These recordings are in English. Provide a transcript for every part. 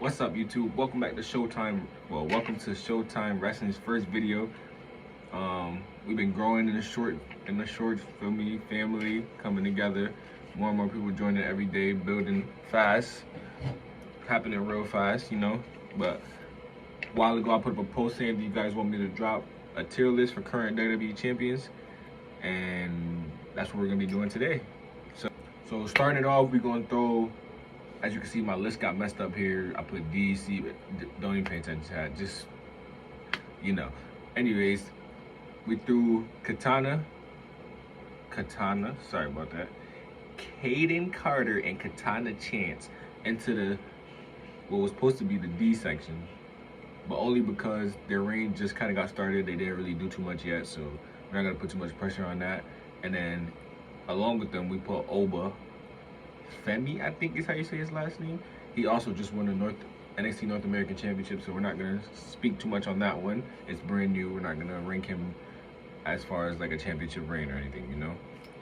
What's up, YouTube? Welcome back to Showtime. Well, welcome to Showtime Wrestling's first video. We've been growing in the short, family coming together. More and more people joining every day, building fast, happening real fast, But a while ago, I put up a post saying, "Do you guys want me to drop a tier list for current WWE champions?" And that's what we're gonna be doing today. So starting it off, we're gonna throw. As you can see, my list got messed up here. I put D, C, but don't even pay attention to that. Just, Anyways, we threw Katana, sorry about that, Kayden Carter and Katana Chance into what was supposed to be the D section, but only because their reign just kind of got started. They didn't really do too much yet, so we're not gonna put too much pressure on that. And then, along with them, we put Oba Femi, I think is how you say his last name. He also just won the NXT North American Championship, so we're not gonna speak too much on that one. It's brand new. We're not gonna rank him as far as like a championship reign or anything,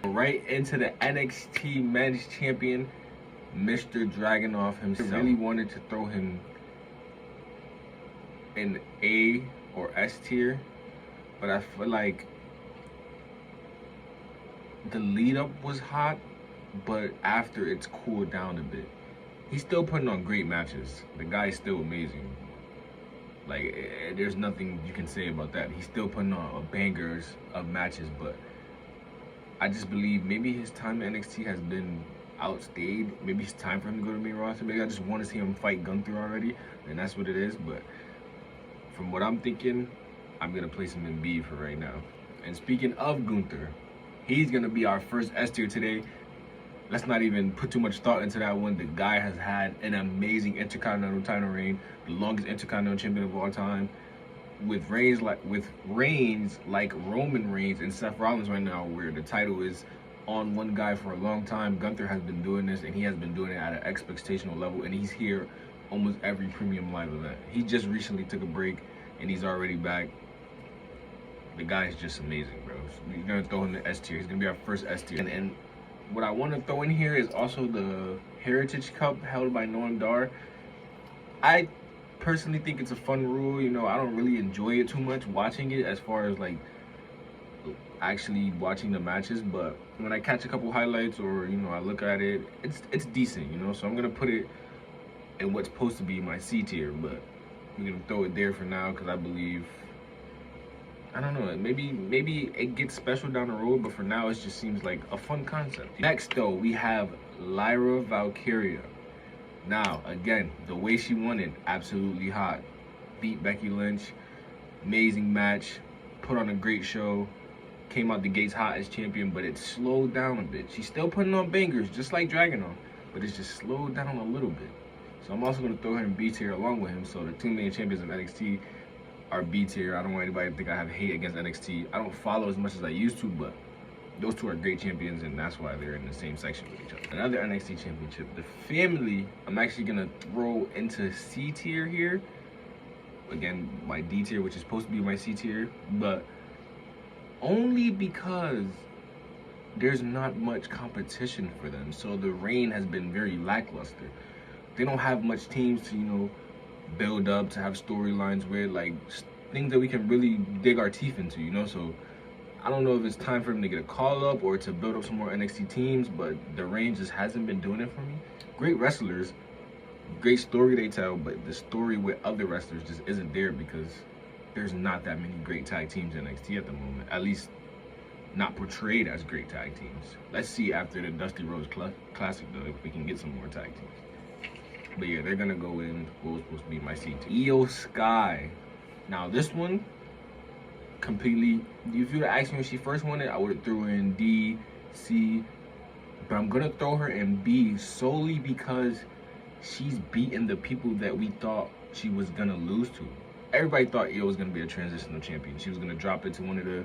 Right into the NXT Men's Champion, Mr. Dragunov himself. I really wanted to throw him in A or S tier, but I feel like the lead up was hot, but after it's cooled down a bit. He's still putting on great matches. The guy's still amazing. Like, there's nothing you can say about that. He's still putting on bangers of matches, but I just believe maybe his time in NXT has been outstayed. Maybe it's time for him to go to main roster. Maybe I just want to see him fight Gunther already, and that's what it is. But from what I'm thinking, I'm going to place him in B for right now. And speaking of Gunther, he's going to be our first S tier today. Let's not even put too much thought into that one. The guy has had an amazing Intercontinental title reign, the longest Intercontinental champion of all time, with reigns like Roman Reigns and Seth Rollins right now, where the title is on one guy for a long time. Gunther has been doing this, and he has been doing it at an expectational level, and he's here almost every premium live event. He just recently took a break, and he's already back. The guy is just amazing, bro. We're gonna throw him in the S tier. He's gonna be our first S tier. And what I want to throw in here is also the Heritage Cup held by Noam Dar. I personally think it's a fun rule. I don't really enjoy it too much watching it as far as like actually watching the matches, but when I catch a couple highlights or I look at it, it's decent, So I'm gonna put it in what's supposed to be my C tier, but we're gonna throw it there for now because I believe, I don't know, maybe it gets special down the road, but for now it just seems like a fun concept. Next though, we have Lyra Valkyria. Now, again, the way she won it, absolutely hot. Beat Becky Lynch, amazing match, put on a great show, came out the gates hot as champion, but it slowed down a bit. She's still putting on bangers, just like Dragunov, but it's just slowed down a little bit. So I'm also gonna throw her in B tier along with him, so the 2 main champions of NXT are B tier. I don't want anybody to think I have hate against NXT. I don't follow as much as I used to, but those two are great champions, and that's why they're in the same section with each other. Another NXT championship, the family, I'm actually gonna throw into C tier here. Again, my D tier, which is supposed to be my C tier, but only because there's not much competition for them. So the reign has been very lackluster. They don't have much teams to, build up, to have storylines with, like things that we can really dig our teeth into, So I don't know if it's time for them to get a call up or to build up some more NXT teams, but the reign just hasn't been doing it for me. Great wrestlers, great story they tell, but the story with other wrestlers just isn't there because there's not that many great tag teams in NXT at the moment, at least not portrayed as great tag teams. Let's see after the Dusty Rhodes Classic though, if we can get some more tag teams. But yeah, they're gonna go in what was supposed to be my C tier. Io Sky. Now this one, completely, if you would asked me when she first won it, I would have threw her in D, C, but I'm gonna throw her in B solely because she's beaten the people that we thought she was gonna lose to. Everybody thought Io was gonna be a transitional champion. She was gonna drop it to one of the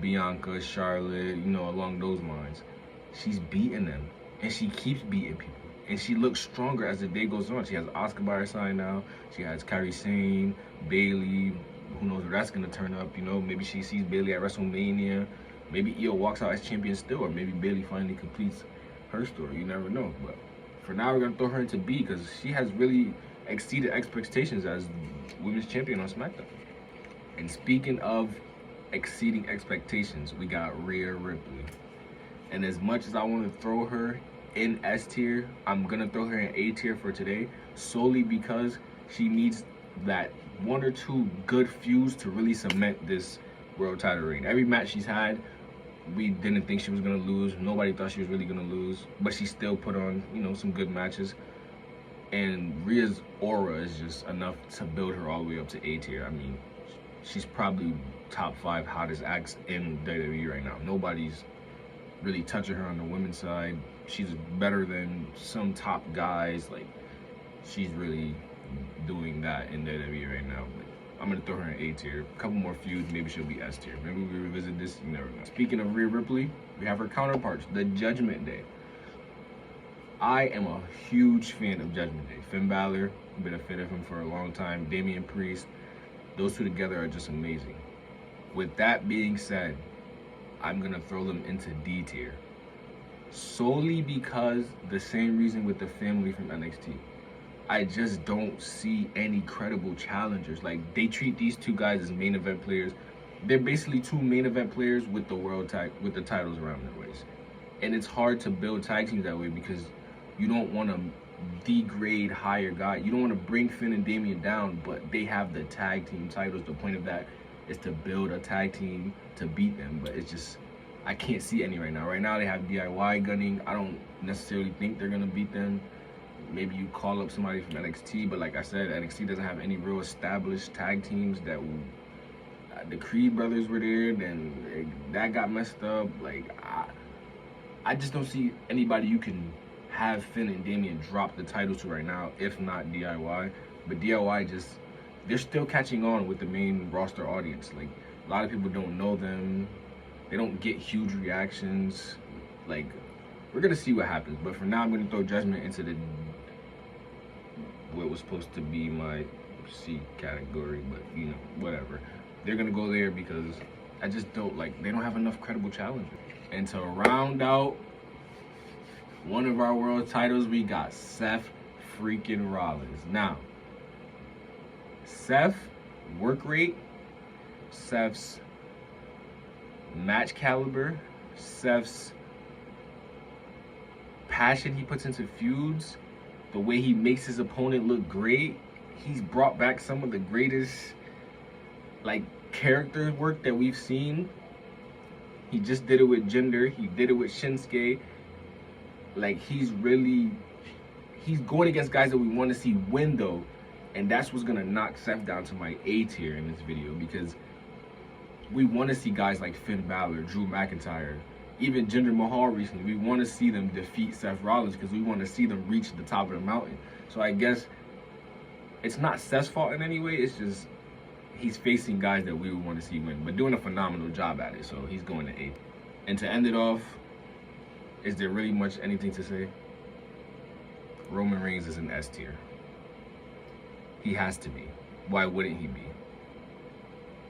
Bianca, Charlotte, along those lines. She's beating them, and she keeps beating people. And she looks stronger as the day goes on. She has Asuka by her side now. She has Kairi Sane, Bayley. Who knows where that's going to turn up, Maybe she sees Bayley at WrestleMania. Maybe Io walks out as champion still, or maybe Bayley finally completes her story. You never know. But for now, we're going to throw her into B because she has really exceeded expectations as women's champion on SmackDown. And speaking of exceeding expectations, we got Rhea Ripley. And as much as I want to throw her in S tier, I'm gonna throw her in A tier for today, solely because she needs that 1 or 2 good feuds to really cement this world title reign. Every match she's had, we didn't think she was gonna lose. Nobody thought she was really gonna lose, but she still put on, some good matches. And Rhea's aura is just enough to build her all the way up to A tier. I mean, she's probably top 5 hottest acts in WWE right now. Nobody's really touching her on the women's side. She's better than some top guys. Like, she's really doing that in WWE right now. But I'm gonna throw her in A tier. A couple more feuds, maybe she'll be S tier. Maybe we revisit this, you never know. Speaking of Rhea Ripley, we have her counterparts, the Judgment Day. I am a huge fan of Judgment Day. Finn Balor, been a fan of him for a long time. Damian Priest, those two together are just amazing. With that being said, I'm gonna throw them into D tier. Solely because the same reason with the family from NXT. I just don't see any credible challengers. Like, they treat these 2 guys as main event players. They're basically 2 main event players with the with the titles around their waist. And it's hard to build tag teams that way because you don't want to degrade higher guys. You don't want to bring Finn and Damian down, but they have the tag team titles. The point of that is to build a tag team to beat them, but it's just, I can't see any right now. Right now they have DIY gunning. I don't necessarily think they're gonna beat them. Maybe you call up somebody from NXT, but like I said, NXT doesn't have any real established tag teams that will, the Creed brothers were there, then that got messed up. Like, I just don't see anybody you can have Finn and Damian drop the titles to right now, if not DIY. But DIY just, they're still catching on with the main roster audience. Like, a lot of people don't know them. They don't get huge reactions. Like, we're gonna see what happens. But for now, I'm gonna throw Judgment into the, what was supposed to be my C category, but whatever. They're gonna go there because I just don't, like, they don't have enough credible challengers. And to round out one of our world titles, we got Seth freaking Rollins. Now, Seth's work rate, Seth's match caliber, Seth's passion he puts into feuds, the way he makes his opponent look great, he's brought back some of the greatest, like, character work that we've seen. He just did it with Jinder. He did it with Shinsuke. Like, he's going against guys that we want to see win, though. And that's what's going to knock Seth down to my A tier in this video, because we want to see guys like Finn Balor, Drew McIntyre, even Jinder Mahal recently. We want to see them defeat Seth Rollins because we want to see them reach the top of the mountain. So I guess it's not Seth's fault in any way. It's just he's facing guys that we would want to see win, but doing a phenomenal job at it. So he's going to A. And to end it off, is there really much anything to say? Roman Reigns is an S tier. He has to be. Why wouldn't he be?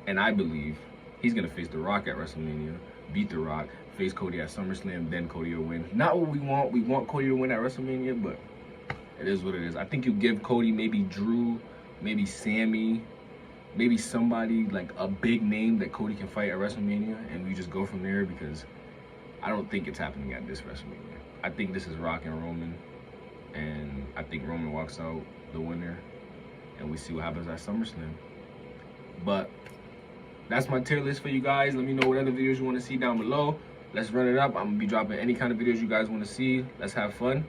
And I believe he's going to face The Rock at WrestleMania, beat The Rock, face Cody at SummerSlam, then Cody will win. Not what we want. We want Cody to win at WrestleMania, but it is what it is. I think you give Cody maybe Drew, maybe Sammy, maybe somebody like a big name that Cody can fight at WrestleMania, and we just go from there, because I don't think it's happening at this WrestleMania. I think this is Rock and Roman, and I think Roman walks out the winner, and we see what happens at SummerSlam. But that's my tier list for you guys. Let me know what other videos you want to see down below. Let's run it up. I'm going to be dropping any kind of videos you guys want to see. Let's have fun.